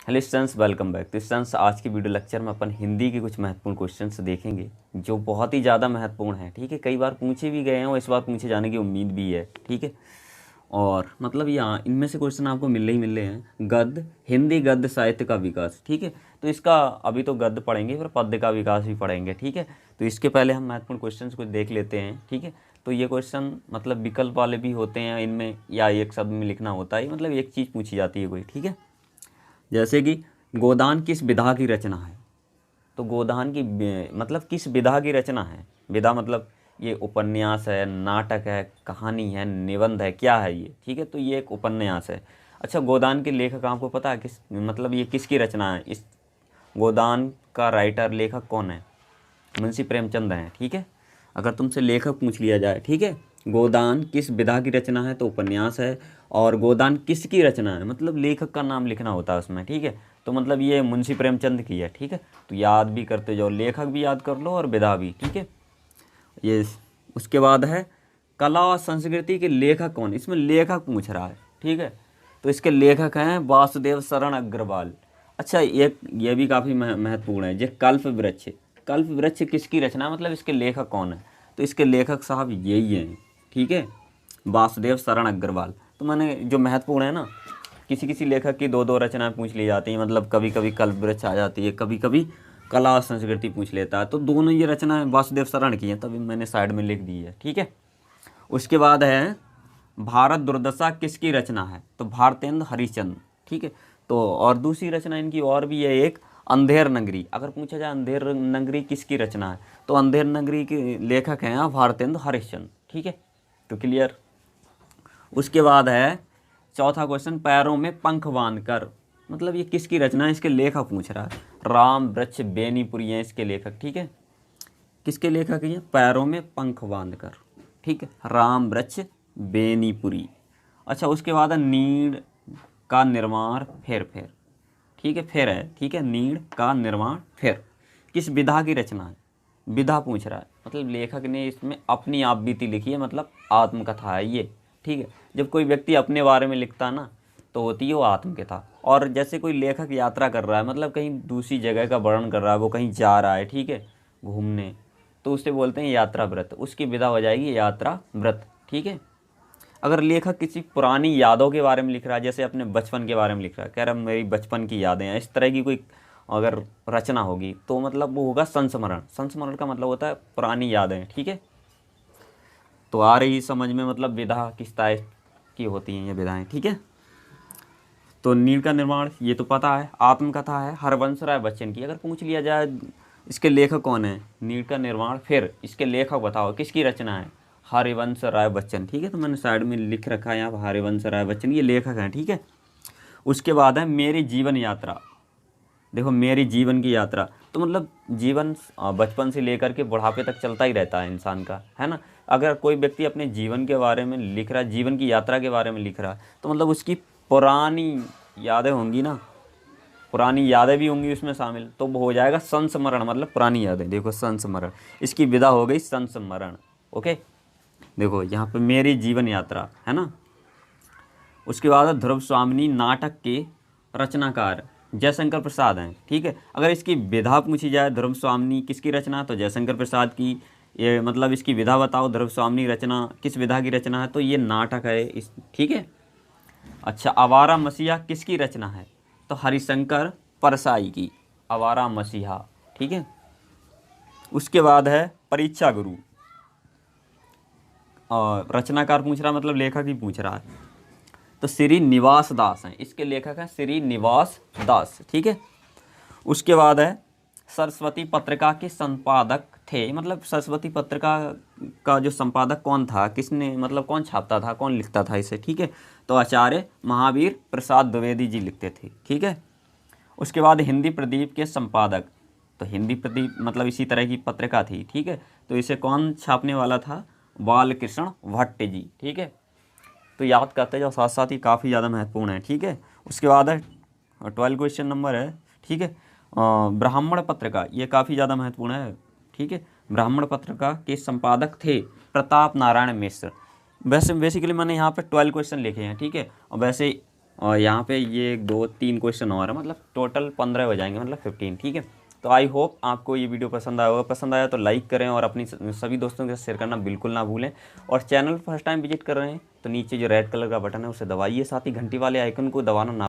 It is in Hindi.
Hello students, welcome back. तो स्टूडेंट्स, आज की वीडियो लेक्चर में अपन हिंदी के कुछ महत्वपूर्ण क्वेश्चंस देखेंगे जो बहुत ही ज़्यादा महत्वपूर्ण हैं। ठीक है, कई बार पूछे भी गए हैं और इस बार पूछे जाने की उम्मीद भी है। ठीक है, और मतलब यहाँ इनमें से क्वेश्चन आपको मिल रहे हैं। गद्य, हिंदी गद्य साहित्य का विकास। ठीक है, तो इसका अभी तो गद्य पढ़ेंगे, फिर पद्य का विकास भी पढ़ेंगे। ठीक है, तो इसके पहले हम महत्वपूर्ण क्वेश्चन को देख लेते हैं। ठीक है, तो ये क्वेश्चन मतलब विकल्प वाले भी होते हैं इनमें, या एक शब्द में लिखना होता है, मतलब एक चीज़ पूछी जाती है कोई। ठीक है, जैसे कि गोदान किस विधा की रचना है। तो गोदान की मतलब किस विधा की रचना है। विधा मतलब ये उपन्यास है, नाटक है, कहानी है, निबंध है, क्या है ये। ठीक है, तो ये एक उपन्यास है। अच्छा, गोदान के लेखक आपको पता है किस, मतलब ये किसकी रचना है। इस गोदान का राइटर, लेखक कौन है? मुंशी प्रेमचंद हैं। ठीक है, अगर तुमसे लेखक पूछ लिया जाए, ठीक है, गोदान किस विधा की रचना है, तो उपन्यास है। और गोदान किसकी रचना है, मतलब लेखक का नाम लिखना होता है उसमें। ठीक है, तो मतलब ये मुंशी प्रेमचंद की है। ठीक है, तो याद भी करते जाओ, लेखक भी याद कर लो और विधा भी। ठीक है, ये उसके बाद है कला और संस्कृति के लेखक कौन। इसमें लेखक पूछ रहा है। ठीक है, तो इसके लेखक हैं वासुदेव शरण अग्रवाल। अच्छा, एक ये भी काफ़ी महत्वपूर्ण है, जो कल्प वृक्ष। कल्प वृक्ष किसकी रचना है, मतलब इसके लेखक कौन है। तो इसके लेखक साहब यही हैं। ठीक है, वासुदेव शरण अग्रवाल। तो मैंने जो महत्वपूर्ण है ना, किसी किसी लेखक की दो दो रचनाएं पूछ ली जाती हैं, मतलब कभी कभी कल्प वृक्ष आ जाती है, कभी कभी कला और संस्कृति पूछ लेता है। तो दोनों ये रचनाएं वासुदेव शरण की हैं, तभी मैंने साइड में लिख दी है। ठीक है, उसके बाद है भारत दुर्दशा किसकी रचना है। तो भारतेंद्र हरिश्चंद्र। ठीक है, तो और दूसरी रचना इनकी और भी है एक, अंधेर नगरी। अगर पूछा जाए अंधेर नगरी किसकी रचना है, तो अंधेर नगरी के लेखक हैं भारतेंद्र हरिश्चंद्र। ठीक है, तो क्लियर। उसके बाद है चौथा क्वेश्चन, पैरों में पंख बांधकर, मतलब ये किसकी रचना है, इसके लेखक पूछ रहा है। राम वृक्ष बेनीपुरी हैं इसके लेखक। ठीक है, किसके लेखक हैं, पैरों में पंख बांधकर। ठीक है, राम वृक्ष बेनीपुरी। अच्छा, उसके बाद है नीड़ का निर्माण फेर फेर। ठीक है, फेर है। ठीक है, नीड़ का निर्माण फेर किस विधा की रचना है। विधा पूछ रहा है, मतलब लेखक ने इसमें अपनी आप बीती लिखी है, मतलब आत्मकथा है ये। ठीक है, जब कोई व्यक्ति अपने बारे में लिखता ना, तो होती है वो आत्मकथा। और जैसे कोई लेखक यात्रा कर रहा है, मतलब कहीं दूसरी जगह का वर्णन कर रहा है, वो कहीं जा रहा है, ठीक है, घूमने, तो उसे बोलते हैं यात्रा व्रत, उसकी विधा हो जाएगी यात्रा व्रत। ठीक है, अगर लेखक किसी पुरानी यादों के बारे में लिख रहा है, जैसे अपने बचपन के बारे में लिख रहा है, कह रहा है मेरी बचपन की यादें हैं, इस तरह की कोई अगर रचना होगी, तो मतलब वो होगा संस्मरण। संस्मरण का मतलब होता है पुरानी यादें। ठीक है, तो आ रही समझ में, मतलब विधा किस तरह की होती हैं ये विधाएं। ठीक है, तो नीड़ का निर्माण ये तो पता है, आत्मकथा है हरवंश राय बच्चन की। अगर पूछ लिया जाए इसके लेखक कौन है, नीड़ का निर्माण, फिर इसके लेखक बताओ किसकी रचना है, हरिवंश राय बच्चन। ठीक है, तो मैंने साइड में लिख रखा है यहाँ हरिवंश राय बच्चन, ये लेखक हैं। ठीक है, उसके बाद है मेरी जीवन यात्रा। देखो, मेरी जीवन की यात्रा, तो मतलब जीवन बचपन से लेकर के बुढ़ापे तक चलता ही रहता है इंसान का, है ना। अगर कोई व्यक्ति अपने जीवन के बारे में लिख रहा है, जीवन की यात्रा के बारे में लिख रहा है, तो मतलब उसकी पुरानी यादें होंगी ना, पुरानी यादें भी होंगी उसमें शामिल, तो वो हो जाएगा संस्मरण, मतलब पुरानी यादें। देखो, संस्मरण, इसकी विधा हो गई संस्मरण। ओके, देखो यहाँ पे मेरी जीवन यात्रा है ना। उसके बाद ध्रुव स्वामिनी नाटक के रचनाकार जयशंकर प्रसाद हैं। ठीक है, अगर इसकी विधा पूछी जाए ध्रुव स्वामिनी किसकी रचना, तो जयशंकर प्रसाद की। ये मतलब इसकी विधा बताओ, ध्रुव स्वामिनी रचना किस विधा की रचना है, तो ये नाटक है इस। ठीक है, अच्छा, आवारा मसीहा किसकी रचना है, तो हरिशंकर परसाई की आवारा मसीहा। ठीक है, उसके बाद है परीक्षा गुरु, और रचनाकार पूछ रहा, मतलब लेखक ही पूछ रहा है, तो श्री निवास दास हैं इसके लेखक हैं, श्री निवास दास। ठीक है, उसके बाद है सरस्वती पत्रिका के संपादक थे, मतलब सरस्वती पत्रिका का जो संपादक कौन था, किसने, मतलब कौन छापता था, कौन लिखता था इसे। ठीक है, तो आचार्य महावीर प्रसाद द्विवेदी जी लिखते थे। ठीक है, उसके बाद हिंदी प्रदीप के संपादक, तो हिंदी प्रदीप मतलब इसी तरह की पत्रिका थी। ठीक है, तो इसे कौन छापने वाला था, बालकृष्ण भट्ट जी। ठीक है, तो याद करते जाओ साथ साथ ही, काफ़ी ज़्यादा महत्वपूर्ण है। ठीक है, उसके बाद है 12 क्वेश्चन नंबर है। ठीक है, ब्राह्मण पत्रिका, ये काफ़ी ज़्यादा महत्वपूर्ण है। ठीक है, ब्राह्मण पत्रिका के संपादक थे प्रताप नारायण मिश्र। वैसे बेसिकली मैंने यहाँ पे 12 क्वेश्चन लिखे हैं। ठीक है, और वैसे और यहाँ पे ये 2-3 क्वेश्चन और है, मतलब टोटल 15 हो जाएंगे, मतलब 15, ठीक है। तो आई होप आपको ये वीडियो पसंद आया होगा। पसंद आया तो लाइक करें और अपनी सभी दोस्तों के साथ शेयर करना बिल्कुल ना भूलें। और चैनल फर्स्ट टाइम विजिट कर रहे हैं तो नीचे जो रेड कलर का बटन है उसे दबाइए, साथ ही घंटी वाले आइकन को दबाना ना